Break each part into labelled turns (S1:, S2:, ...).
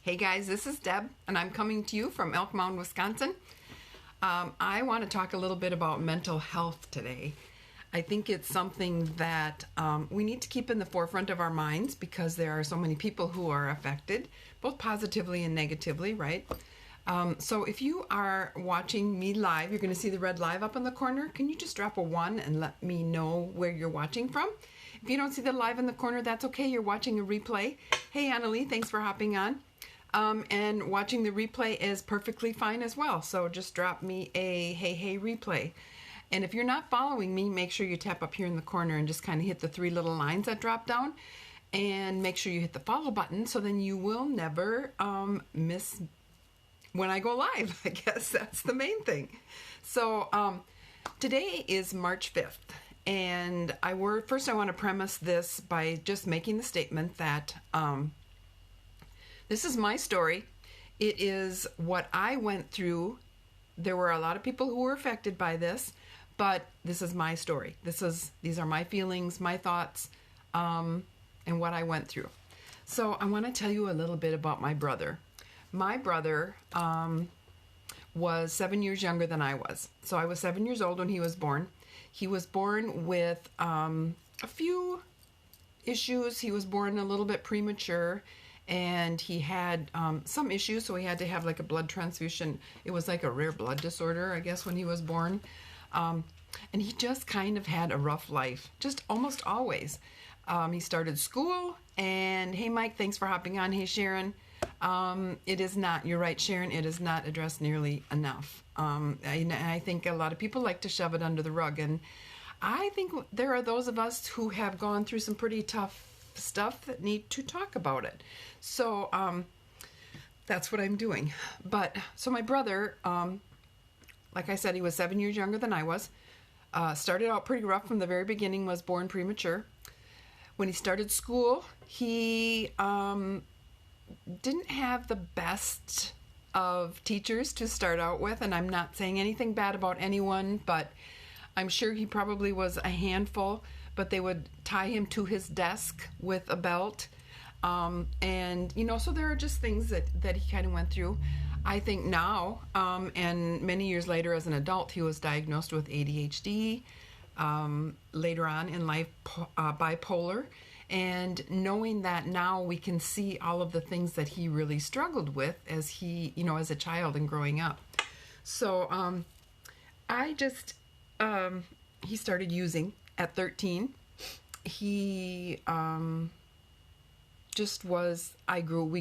S1: Hey guys, this is Deb, and I'm coming to you from Elk Mound, Wisconsin. I want to talk a little bit about mental health today. I think it's something that we need to keep in the forefront of our minds because there are so many people who are affected, both positively and negatively, right? So if you are watching me live, you're going to see the red live up in the corner. Can you just drop a 1 and let me know where you're watching from? If you don't see the live in the corner, that's okay. You're watching a replay. Hey, Annalie, thanks for hopping on. And watching the replay is perfectly fine as well. So just drop me a hey replay. And if you're not following me, make sure you tap up here in the corner and just kind of hit the 3 little lines that drop down. And make sure you hit the follow button so then you will never miss when I go live. I guess that's the main thing. So today is March 5th. And first I want to premise this by just making the statement that this is my story. It is what I went through. There were a lot of people who were affected by this, but this is my story. These are my feelings, my thoughts, and what I went through. So I want to tell you a little bit about my brother. My brother was 7 years younger than I was. So I was 7 years old when he was born. He was born with a few issues. He was born a little bit premature, and he had some issues, so he had to have like a blood transfusion. It was like a rare blood disorder, I guess, when he was born. And he just kind of had a rough life, just almost always. He started school, and hey, Mike, thanks for hopping on. Hey, Sharon. It is not, you're right, Sharon, it is not addressed nearly enough. I think a lot of people like to shove it under the rug, and I think there are those of us who have gone through some pretty tough stuff that need to talk about it. So that's what I'm doing. So my brother, like I said, he was 7 years younger than I was. Started out pretty rough from the very beginning, was born premature. When he started school, he didn't have the best of teachers to start out with, and I'm not saying anything bad about anyone, but I'm sure he probably was a handful, but they would tie him to his desk with a belt. And, so there are just things that he kind of went through. I think now, and many years later as an adult, he was diagnosed with ADHD, later on in life, bipolar. And knowing that now we can see all of the things that he really struggled with as as a child and growing up. So he started using at 13. He we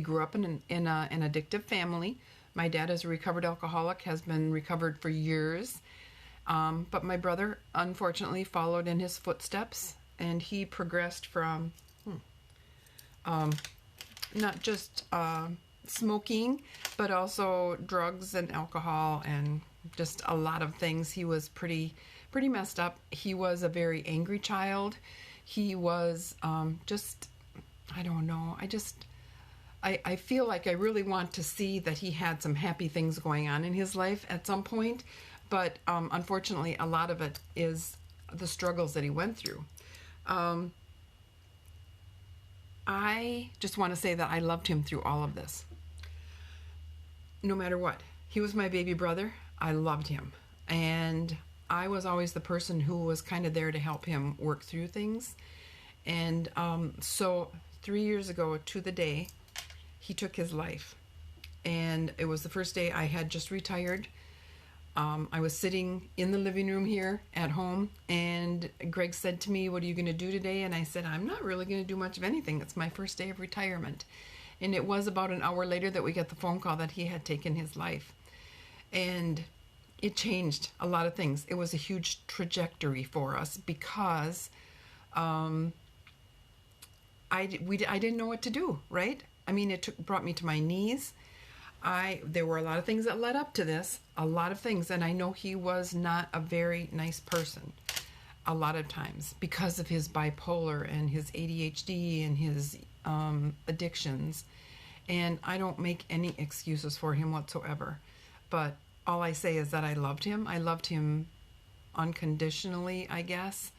S1: grew up in an addictive family. My dad is a recovered alcoholic, has been recovered for years. But my brother, unfortunately, followed in his footsteps, and he progressed from not just smoking, but also drugs and alcohol and just a lot of things. He was pretty messed up. He was a very angry child. He was I don't know. I feel like I really want to see that he had some happy things going on in his life at some point, but unfortunately, a lot of it is the struggles that he went through. I just want to say that I loved him through all of this. No matter what. He was my baby brother. I loved him. And I was always the person who was kind of there to help him work through things. And so 3 years ago to the day, he took his life. And it was the first day I had just retired. I was sitting in the living room here at home, and Greg said to me, "What are you going to do today?" And I said, "I'm not really going to do much of anything. It's my first day of retirement." And it was about an hour later that we got the phone call that he had taken his life. And it changed a lot of things. It was a huge trajectory for us because I didn't know what to do, right? I mean, it brought me to my knees. There were a lot of things that led up to this, a lot of things, and I know he was not a very nice person a lot of times because of his bipolar and his ADHD and his addictions, and I don't make any excuses for him whatsoever, but all I say is that I loved him. I loved him unconditionally, I guess,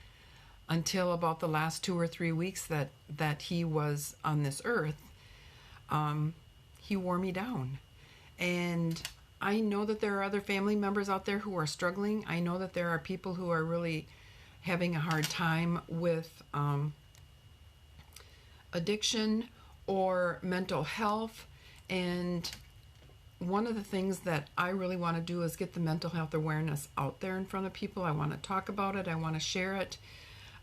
S1: until about the last 2 or 3 weeks that he was on this earth. he wore me down. And I know that there are other family members out there who are struggling. I know that there are people who are really having a hard time with addiction or mental health. And one of the things that I really want to do is get the mental health awareness out there in front of people. I want to talk about it. I want to share it.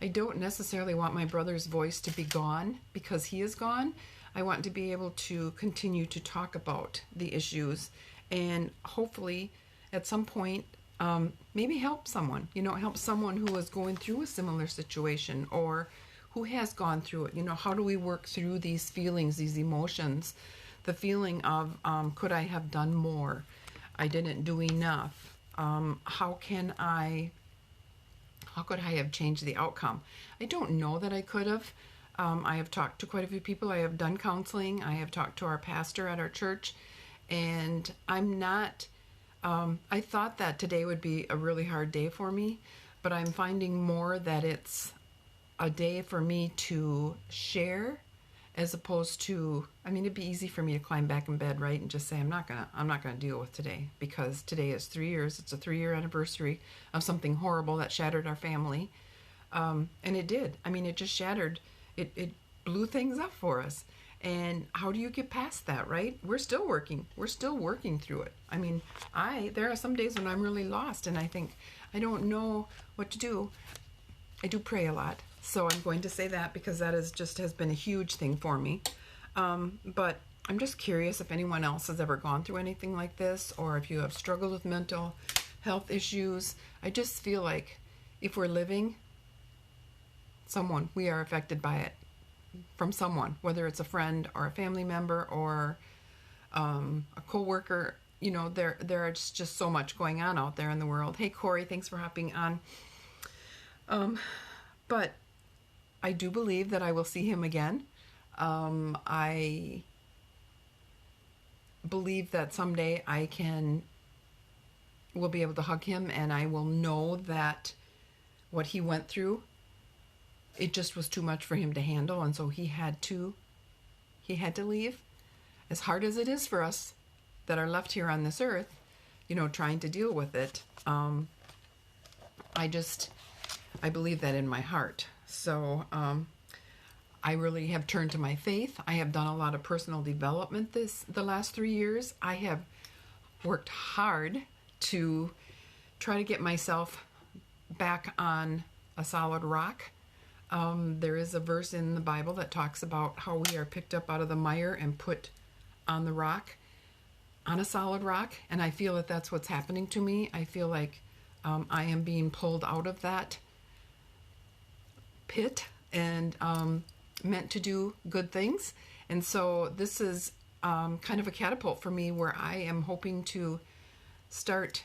S1: I don't necessarily want my brother's voice to be gone because he is gone. I want to be able to continue to talk about the issues and hopefully at some point maybe help someone, help someone who is going through a similar situation or who has gone through it. How do we work through these feelings, these emotions, the feeling of could I have done more? I didn't do enough. How could I have changed the outcome? I don't know that I could have. I have talked to quite a few people. I have done counseling. I have talked to our pastor at our church. And I'm not, I thought that today would be a really hard day for me, but I'm finding more that it's a day for me to share as opposed to, it'd be easy for me to climb back in bed, right, and just say, I'm not gonna deal with today because today is 3 years. It's a 3-year anniversary of something horrible that shattered our family. And it did. It just shattered. It blew things up for us. And how do you get past that, right? We're still working. We're still working through it. There are some days when I'm really lost and I think, I don't know what to do. I do pray a lot. So I'm going to say that because that has been a huge thing for me. But I'm just curious if anyone else has ever gone through anything like this or if you have struggled with mental health issues. I just feel like if we're living, we are affected by it from someone, whether it's a friend or a family member or a coworker. There is just so much going on out there in the world. Hey, Corey, thanks for hopping on. But I do believe that I will see him again. I believe that someday will be able to hug him and I will know that what he went through, it just was too much for him to handle. And so he had to leave. As hard as it is for us that are left here on this earth, trying to deal with it. I believe that in my heart. So I really have turned to my faith. I have done a lot of personal development the last 3 years. I have worked hard to try to get myself back on a solid rock. There is a verse in the Bible that talks about how we are picked up out of the mire and put on the rock, on a solid rock. And I feel that that's what's happening to me. I feel like I am being pulled out of that pit and meant to do good things. And so this is kind of a catapult for me where I am hoping to start.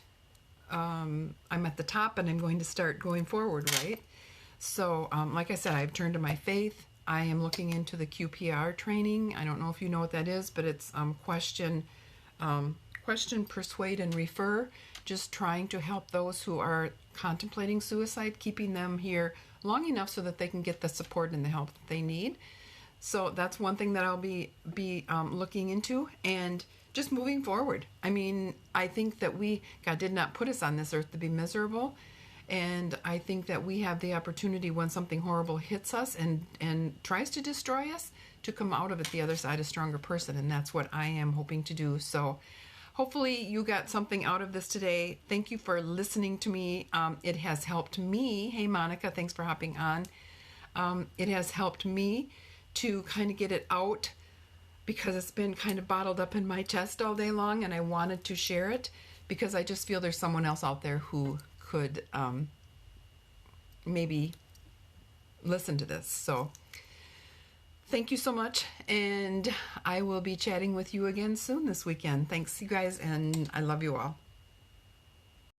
S1: I'm at the top and I'm going to start going forward, right? So like I said, I've turned to my faith. I am looking into the QPR training. I don't know if you know what that is, but it's question, persuade, and refer. Just trying to help those who are contemplating suicide, keeping them here long enough so that they can get the support and the help that they need. So that's one thing that I'll be looking into and just moving forward. I think that God did not put us on this earth to be miserable. And I think that we have the opportunity when something horrible hits us and tries to destroy us to come out of it the other side a stronger person. And that's what I am hoping to do. So hopefully you got something out of this today. Thank you for listening to me. It has helped me. Hey, Monica, thanks for hopping on. It has helped me to kind of get it out because it's been kind of bottled up in my chest all day long. And I wanted to share it because I just feel there's someone else out there who could maybe listen to this. So thank you so much, and I will be chatting with you again soon this weekend. Thanks, you guys, and I love you all.